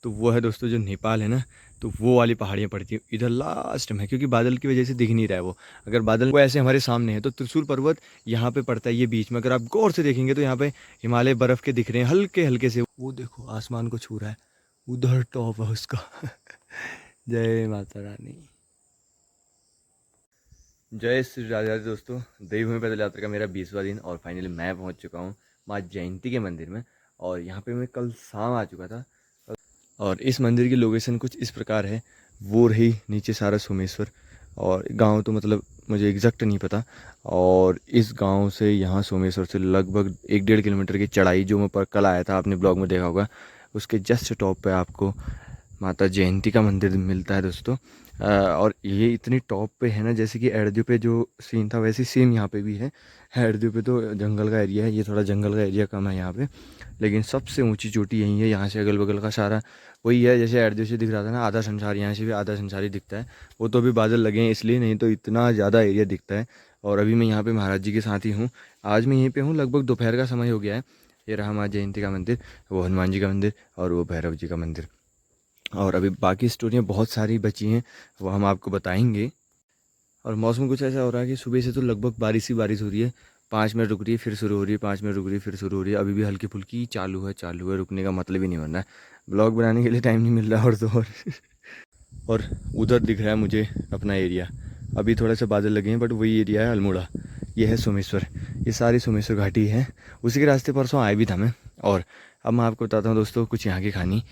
तो वो है दोस्तों जो नेपाल है ना, तो वो वाली पहाड़ियाँ पड़ती हैं इधर लास्ट में, क्योंकि बादल की वजह से दिख नहीं रहा है वो। अगर बादल वो ऐसे हमारे सामने है तो त्रिशूल पर्वत यहाँ पे पड़ता है, ये बीच में। अगर आप गौर से देखेंगे तो यहाँ पे हिमालय बर्फ़ के दिख रहे हैं हल्के हल्के से। वो देखो आसमान को छू रहा है, उधर टॉप है उसका। जय माता रानी, जय श्री राधे राधे। दोस्तों, देवभूमि पैदल यात्रा का मेरा 20वां दिन और फाइनली मैं पहुंच चुका हूं माँ जयंती के मंदिर में। और यहाँ पे मैं कल शाम आ चुका था। और इस मंदिर की लोकेशन कुछ इस प्रकार है, वो रही नीचे सारा सोमेश्वर। और गांव तो मतलब मुझे एग्जैक्ट नहीं पता। और इस गांव से यहाँ सोमेश्वर से लगभग 1-1.5 किलोमीटर की चढ़ाई, जो मैं पर कल आया था, आपने ब्लॉग में देखा होगा, उसके जस्ट टॉप पे आपको माता जयंती का मंदिर मिलता है दोस्तों। और ये इतनी टॉप पे है ना, जैसे कि एड़दू पे जो सीन था वैसे सेम यहाँ पे भी है। एड़दू पे तो जंगल का एरिया है, ये थोड़ा जंगल का एरिया कम है यहाँ पे, लेकिन सबसे ऊंची चोटी यहीं है। यहाँ से अगल बगल का सारा वही है, जैसे एड़दू से दिख रहा था ना आधा संसार, यहाँ से भी आधा संसार ही दिखता है। वो तो अभी बादल लगे हैं इसलिए, नहीं तो इतना ज़्यादा एरिया दिखता है। और अभी मैं यहाँ पे महाराज जी के साथ ही हूँ। आज मैं यहीं पे हूँ, लगभग दोपहर का समय हो गया है। ये रहा माँ जयंती का मंदिर, वो हनुमान जी का मंदिर और वो भैरव जी का मंदिर। और अभी बाकी स्टोरियाँ बहुत सारी बची हैं, वो हम आपको बताएंगे। और मौसम कुछ ऐसा हो रहा है कि सुबह से तो लगभग बारिश ही बारिश हो रही है। 5 मिनट रुक रही है फिर शुरू हो रही है, 5 मिनट रुक रही है फिर शुरू हो रही है। अभी भी हल्की फुल्की चालू है, रुकने का मतलब ही नहीं बन रहा है। ब्लॉग बनाने के लिए टाइम नहीं मिल रहा और तो और उधर दिख रहा है मुझे अपना एरिया। अभी थोड़ा सा बादल लगे हैं बट वही एरिया है अल्मोड़ा। ये है सोमेश्वर, ये सारी सोमेश्वर घाटी है। उसी के रास्ते परसों आए भी था मैं। और अब मैं आपको बताता हूँ दोस्तों कुछ यहाँ की कहानी।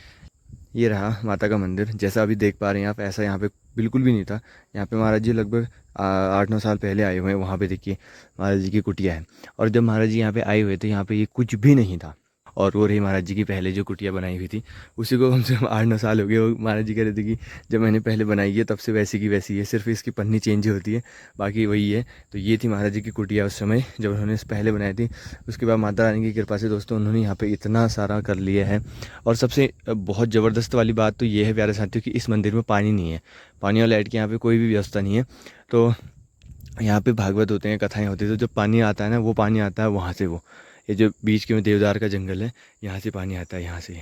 ये रहा माता का मंदिर, जैसा अभी देख पा रहे हैं आप, ऐसा यहाँ पे बिल्कुल भी नहीं था। यहाँ पे महाराज जी लगभग 8-9 साल पहले आए हुए हैं। वहाँ पे देखिए महाराज जी की कुटिया है। और जब महाराज जी यहाँ पे आए हुए थे, यहाँ पे ये कुछ भी नहीं था। और वो रही महाराज जी की पहले जो कुटिया बनाई हुई थी, उसी को कम से कम 8-9 साल हो गए। वो महाराज जी कह रहे थे कि जब मैंने पहले बनाई है तब से वैसी की वैसी है, सिर्फ इसकी पन्नी चेंज होती है, बाकी वही है। तो ये थी महाराज जी की कुटिया उस समय जब उन्होंने पहले बनाई थी। उसके बाद माता रानी की कृपा से दोस्तों उन्होंने यहाँ पे इतना सारा कर लिया है। और सबसे बहुत ज़बरदस्त वाली बात तो ये है प्यारे साथियों कि इस मंदिर में पानी नहीं है, पानी और लाइट की यहाँ पे कोई भी व्यवस्था नहीं है। तो यहाँ पे भागवत होते हैं, कथाएं होती है, तो जब पानी आता है ना, वो पानी आता है वहाँ से। वो ये जो बीच के में देवदार का जंगल है, यहाँ से पानी आता है, यहाँ से।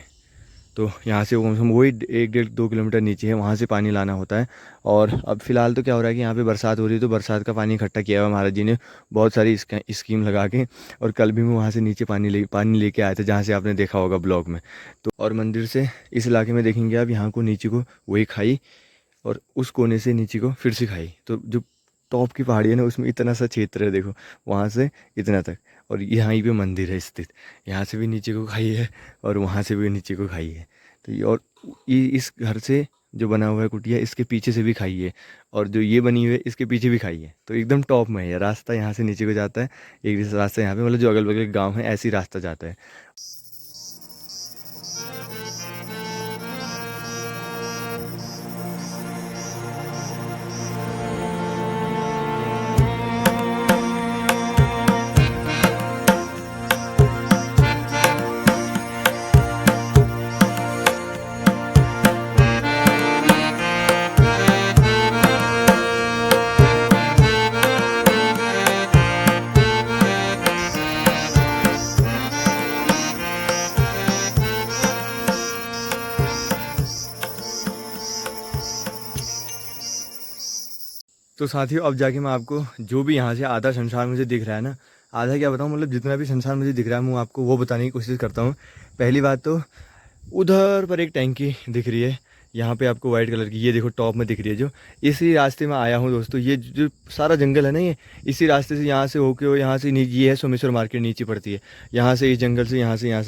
तो यहाँ से वो कम से कम वही 1-1.5-2 किलोमीटर नीचे है, वहाँ से पानी लाना होता है। और अब फिलहाल तो क्या हो रहा है कि यहाँ पे बरसात हो रही है, तो बरसात का पानी इकट्ठा किया हुआ महाराज जी ने बहुत सारी स्कीम लगा के। और कल भी मैं वहाँ से नीचे पानी लेके आया था, जहाँ से आपने देखा होगा ब्लॉग में। तो और मंदिर से इस इलाके में देखेंगे आप, यहाँ को नीचे को वही खाई, और उस कोने से नीचे को फिर से खाई। तो जो टॉप की पहाड़ी है ना, उसमें इतना सा क्षेत्र है देखो, वहाँ से इतना तक। और यहाँ ही पे मंदिर है स्थित, यहाँ से भी नीचे को खाई है और वहाँ से भी नीचे को खाई है। तो ये, और ये इस घर से जो बना हुआ है कुटिया, इसके पीछे से भी खाई है। और जो ये बनी हुई है इसके पीछे भी खाई है। तो एकदम टॉप में है रास्ता, यहाँ से नीचे को जाता है। एक रास्ता यहाँ पे, मतलब जो अगल बगल गाँव है ऐसी रास्ता जाता है। तो साथियों अब जाके मैं आपको जो भी यहाँ से आधा संसार मुझे दिख रहा है ना, आधा क्या बताऊँ, मतलब जितना भी संसार मुझे दिख रहा है मैं आपको वो बताने की कोशिश करता हूँ। पहली बात तो उधर पर एक टैंकी दिख रही है, यहाँ पे आपको वाइट कलर की, ये देखो टॉप में दिख रही है जो। इसी रास्ते में आया हूँ दोस्तों, ये जो सारा जंगल है ना, ये इसी रास्ते से यहाँ से होके, और यहाँ से ये है सोमेश्वर मार्केट नीचे पड़ती है। यहाँ से इस जंगल से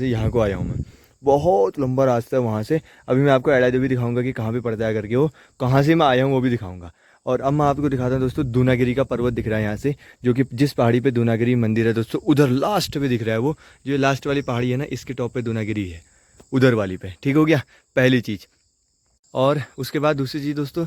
यहाँ को आया हूँ मैं। बहुत लंबा रास्ता है वहाँ से। अभी मैं आपको एडा भी दिखाऊंगा कि कहाँ पे पड़ता है करके, वो कहाँ से मैं आया हूँ वो भी दिखाऊंगा। और अब मैं आपको दिखाता हूँ दोस्तों, दूनागिरी का पर्वत दिख रहा है यहाँ से, जो कि जिस पहाड़ी पे दूनागिरी मंदिर है दोस्तों, उधर लास्ट पे दिख रहा है वो। जो लास्ट वाली पहाड़ी है ना, इसके टॉप पे दूनागिरी है, उधर वाली पे। ठीक हो गया पहली चीज़। और उसके बाद दूसरी चीज़ दोस्तों,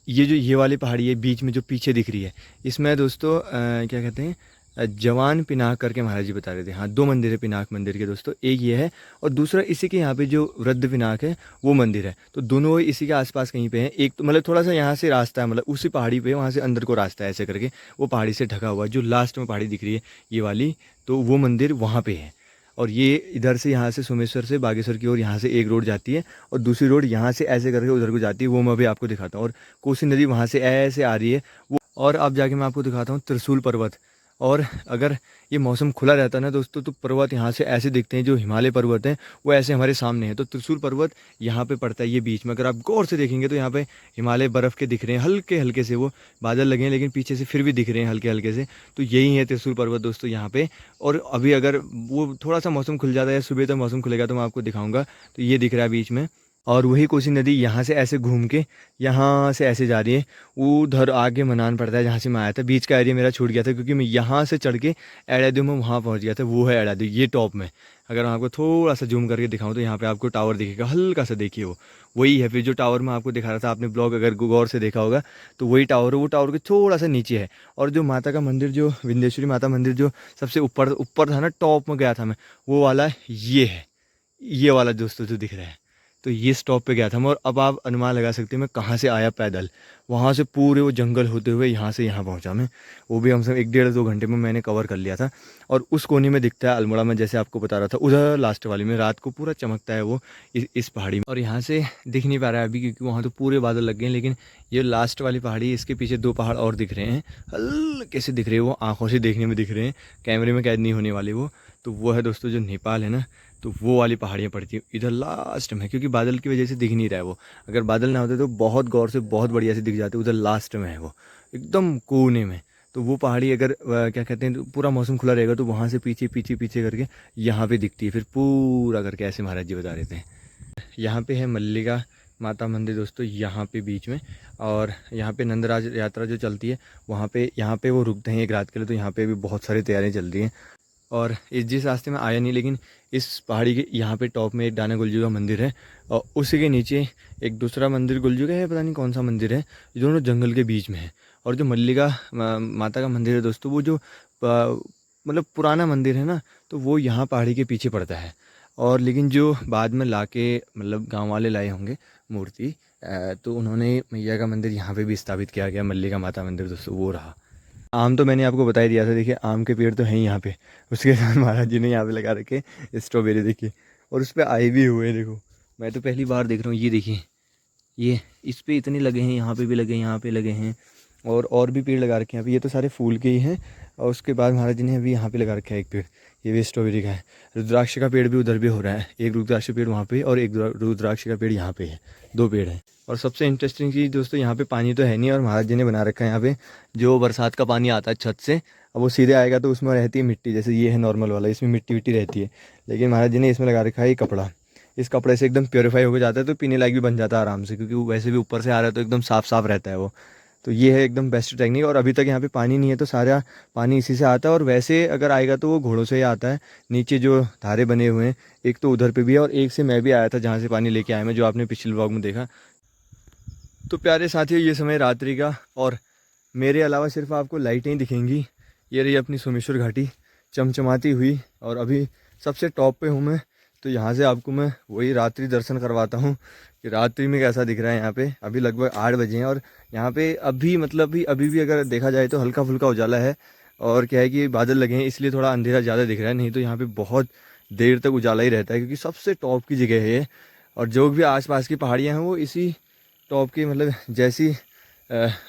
ये वाली पहाड़ी है बीच में जो पीछे दिख रही है, इसमें दोस्तों क्या कहते हैं, जवान पिनाक करके महाराज जी बता रहे थे। हाँ, 2 मंदिर है पिनाक मंदिर के दोस्तों, एक ये है और दूसरा इसी के यहाँ पे जो वृद्ध पिनाक है वो मंदिर है। तो दोनों इसी के आसपास कहीं पे हैं। एक तो मतलब थोड़ा सा यहाँ से रास्ता है, मतलब उसी पहाड़ी पे वहाँ से अंदर को रास्ता है ऐसे करके, वो पहाड़ी से ढका हुआ है। जो लास्ट में पहाड़ी दिख रही है ये वाली, तो वो मंदिर वहाँ पे है। और ये इधर से यहाँ से सोमेश्वर से बागेश्वर की ओर यहाँ से एक रोड जाती है और दूसरी रोड यहाँ से ऐसे करके उधर को जाती है, वो मैं अभी आपको दिखाता हूँ। और कोसी नदी वहाँ से ऐसे आ रही है वो। और अब जाके मैं आपको दिखाता हूँ त्रिशूल पर्वत। और अगर ये मौसम खुला रहता है ना दोस्तों, तो पर्वत यहाँ से ऐसे दिखते हैं, जो हिमालय पर्वत हैं वो ऐसे हमारे सामने हैं। तो त्रिशूल पर्वत यहाँ पे पड़ता है, ये बीच में। अगर आप गौर से देखेंगे तो यहाँ पे हिमालय बर्फ़ के दिख रहे हैं, हल्के हल्के से, वो बादल लगे हैं लेकिन पीछे से फिर भी दिख रहे हैं हल्के हल्के से। तो यही है त्रिशूल पर्वत दोस्तों यहाँ पे। और अभी अगर वो थोड़ा सा मौसम खुल जाता है या सुबह तक मौसम खुलेगा तो मैं आपको दिखाऊंगा। तो ये दिख रहा है बीच में। और वही कोसी नदी यहाँ से ऐसे घूम के यहाँ से ऐसे जा रही है, उधर आगे मनान पड़ता है जहाँ से मैं आया था। बीच का एरिया मेरा छूट गया था क्योंकि मैं यहाँ से चढ़ के एड़ाद्यू में वहाँ पहुँच गया था। वो है एड़ाद्यू, ये टॉप में। अगर मैं आपको थोड़ा सा जूम करके दिखाऊं तो यहाँ पे आपको टावर दिखेगा, हल्का सा देखिए, वो वही है। फिर जो टावर मैं आपको दिखा रहा था, आपने ब्लॉग अगर गौर से देखा होगा तो वही टावर है, वो टावर के थोड़ा सा नीचे है। और जो माता का मंदिर, जो विंध्येश्वरी माता मंदिर जो सबसे ऊपर ऊपर था ना, टॉप में गया था मैं, वो वाला ये है, ये वाला दोस्तों जो दिख रहा है। तो ये स्टॉप पे गया था मैं। और अब आप अनुमान लगा सकते हैं मैं कहाँ से आया पैदल। वहाँ से पूरे वो जंगल होते हुए यहाँ से यहाँ पहुँचा मैं। वो भी हम सब 1 डेढ़ 2 घंटे में मैंने कवर कर लिया था। और उस कोने में दिखता है अल्मोड़ा में, जैसे आपको बता रहा था, उधर लास्ट वाली में रात को पूरा चमकता है वो इस पहाड़ी में। और यहाँ से दिख नहीं पा रहा है अभी क्योंकि वहाँ तो पूरे बादल लग गए हैं, लेकिन ये लास्ट वाली पहाड़ी, इसके पीछे 2 पहाड़ और दिख रहे हैं, हल्के से दिख रहे हैं, वो आँखों से देखने में दिख रहे हैं, कैमरे में कैद नहीं होने वाले वो। तो वो है दोस्तों जो नेपाल है ना, तो वो वाली पहाड़ियाँ पड़ती हैं इधर लास्ट में, क्योंकि बादल की वजह से दिख नहीं रहा है वो। अगर बादल ना होते तो बहुत गौर से बहुत बढ़िया से दिख जाते। उधर लास्ट में है वो, एकदम कोने में। तो वो पहाड़ी अगर क्या कहते हैं, तो पूरा मौसम खुला रहेगा तो वहाँ से पीछे पीछे पीछे करके यहाँ पे दिखती है, फिर पूरा करके ऐसे महाराज जी बता देते हैं। यहाँ पे है मल्लिका माता मंदिर दोस्तों, यहाँ पे बीच में। और यहाँ पे नंदराज यात्रा जो चलती है वहाँ पे, यहाँ पे वो रुकते हैं 1 रात के लिए। तो यहाँ पे भी बहुत सारी तैयारियाँ चल रही हैं। और इस जिस रास्ते में आया नहीं, लेकिन इस पहाड़ी के यहाँ पे टॉप में एक डाना गुलजू का मंदिर है, और उसी के नीचे एक दूसरा मंदिर गुलजू का है, पता नहीं कौन सा मंदिर है, दोनों जंगल के बीच में है। और जो मल्लिका माता का मंदिर है दोस्तों, वो जो मतलब पुराना मंदिर है ना, तो वो यहाँ पहाड़ी के पीछे पड़ता है। और लेकिन जो बाद में ला के मतलब गाँव वाले लाए होंगे मूर्ति, तो उन्होंने मैया का मंदिर यहाँ पे भी स्थापित किया गया, मल्लिका माता मंदिर दोस्तों वो रहा। आम तो मैंने आपको बता ही दिया था, देखिए आम के पेड़ तो हैं यहाँ पे। उसके साथ महाराज जी ने यहाँ पे लगा रखे स्ट्रॉबेरी, देखिए, और उस पर आए भी हुए हैं, देखो। मैं तो पहली बार देख रहा हूँ, ये देखिए, ये इस पे इतने लगे हैं, यहाँ पे भी लगे हैं, यहाँ पे लगे हैं, और भी पेड़ लगा रखे हैं। अभी ये तो सारे फूल के ही हैं। और उसके बाद महाराज जी ने अभी यहाँ पे लगा रखा है एक पेड़, ये भी स्ट्रॉबेरी का है। रुद्राक्ष का पेड़ भी उधर भी हो रहा है, एक रुद्राक्ष पेड़ वहाँ पे और एक रुद्राक्ष का पेड़ यहाँ पे है, 2 पेड़ हैं। और सबसे इंटरेस्टिंग चीज़ दोस्तों, यहाँ पे पानी तो है नहीं, और महाराज जी ने बना रखा है यहाँ पे जो बरसात का पानी आता है छत से, अब वो सीधे आएगा तो उसमें रहती है मिट्टी, जैसे ये है नॉर्मल वाला, इसमें मिट्टी विट्टी रहती है। लेकिन महाराज जी ने इसमें लगा रखा है कपड़ा, इस कपड़े से एकदम प्योरीफाई होकर जाता है, तो पीने लायक भी बन जाता है आराम से, क्योंकि वो वैसे भी ऊपर से आ रहा है तो एकदम साफ़ साफ़ रहता है वो। तो ये है एकदम बेस्ट टेक्निक। और अभी तक यहाँ पे पानी नहीं है, तो सारा पानी इसी से आता है। और वैसे अगर आएगा तो वो घोड़ों से ही आता है। नीचे जो धारे बने हुए हैं, एक तो उधर पे भी है, और एक से मैं भी आया था जहाँ से पानी लेके आया मैं, जो आपने पिछले व्लॉग में देखा। तो प्यारे साथियों, ये समय रात्रि का, और मेरे अलावा सिर्फ आपको लाइटें ही दिखेंगी। ये रही अपनी सोमेश्वर घाटी चमचमाती हुई, और अभी सबसे टॉप पे हूँ मैं। तो यहाँ से आपको मैं वही रात्रि दर्शन करवाता हूँ कि रात्रि में कैसा दिख रहा है यहाँ पे। अभी लगभग 8 बजे हैं, और यहाँ पे अभी मतलब भी अभी भी अगर देखा जाए तो हल्का फुल्का उजाला है। और क्या है कि बादल लगे हैं, इसलिए थोड़ा अंधेरा ज़्यादा दिख रहा है, नहीं तो यहाँ पे बहुत देर तक उजाला ही रहता है, क्योंकि सबसे टॉप की जगह है ये। और जो भी आसपास की पहाड़ियाँ हैं वो इसी टॉप की, मतलब जैसी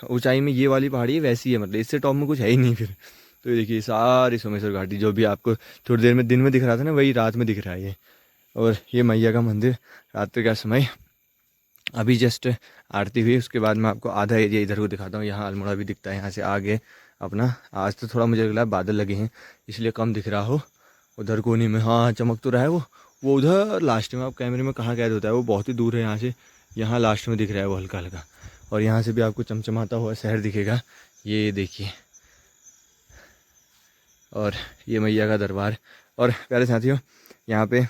ऊंचाई में ये वाली पहाड़ी है वैसी है, मतलब इससे टॉप में कुछ है ही नहीं फिर। तो ये देखिए सारी सोमेश्वर घाटी, जो भी आपको थोड़ी देर में दिन में दिख रहा था ना, वही रात में दिख रहा है ये। और ये मैया का मंदिर रात्रि का समय, अभी जस्ट आरती हुई, उसके बाद मैं आपको आधा एरिया इधर को दिखाता हूँ। यहाँ अल्मोड़ा भी दिखता है यहाँ से आगे अपना। आज तो थोड़ा मुझे लग रहा है बादल लगे हैं इसलिए कम दिख रहा हो। उधर कोने में हाँ चमक तो रहा है वो उधर लास्ट में। आप कैमरे में कहाँ कैद होता है, वो बहुत ही दूर है यहाँ से, यहाँ लास्ट में दिख रहा है वो हल्का हल्का। और यहाँ से भी आपको चमचमाता हुआ शहर दिखेगा, ये देखिए। और ये मैया का दरबार। और प्यारे साथियों, यहाँ पे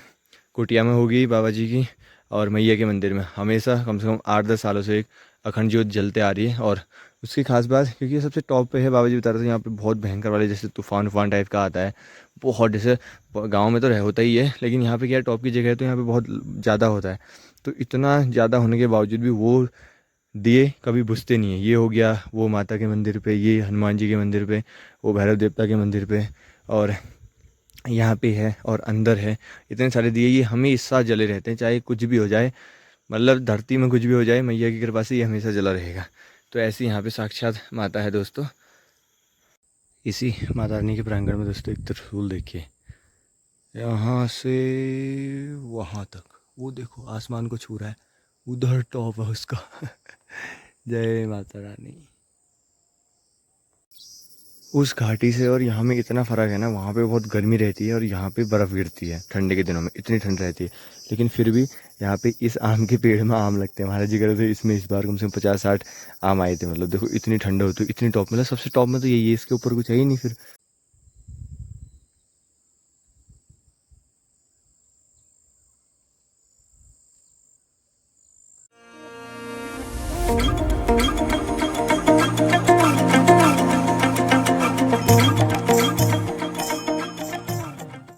कुटिया में होगी बाबा जी की, और मैया के मंदिर में हमेशा कम से कम 8-10 सालों से एक अखंड ज्योत जलते आ रही है। और उसकी खास बात, क्योंकि ये सबसे टॉप पे है, बाबा जी बता रहे थे यहाँ पे बहुत भयंकर वाले जैसे तूफान उफान टाइप का आता है बहुत, जैसे गांव में तो रह होता ही है, लेकिन यहाँ पे क्या टॉप की जगह है तो यहाँ पे बहुत ज़्यादा होता है। तो इतना ज़्यादा होने के बावजूद भी वो दिए कभी बुझते नहीं है। ये हो गया वो माता के मंदिर पे, ये हनुमान जी के मंदिर पे, वो भैरव देवता के मंदिर पे, और यहाँ पे है और अंदर है। इतने सारे दिए ये हमेशा जले रहते हैं, चाहे कुछ भी हो जाए, मतलब धरती में कुछ भी हो जाए, मैया की कृपा से ये हमेशा जला रहेगा। तो ऐसी यहाँ पे साक्षात माता है दोस्तों। इसी माता रानी के प्रांगण में दोस्तों एक त्रिशूल देखिए, यहाँ से वहाँ तक, वो देखो आसमान को छू रहा है, उधर टॉप है उसका। जय माता रानी। उस घाटी से और यहाँ में इतना फ़र्क है ना, वहाँ पे बहुत गर्मी रहती है और यहाँ पे बर्फ़ गिरती है ठंडे के दिनों में, इतनी ठंड रहती है। लेकिन फिर भी यहाँ पे इस आम के पेड़ में आम लगते हैं, महाराज जी कह रहे थे इसमें इस बार कम से कम 50-60 आम आए थे। मतलब देखो इतनी ठंड होती है, इतनी टॉप, मतलब सबसे टॉप में तो यही है, इसके ऊपर कुछ है ही नहीं फिर।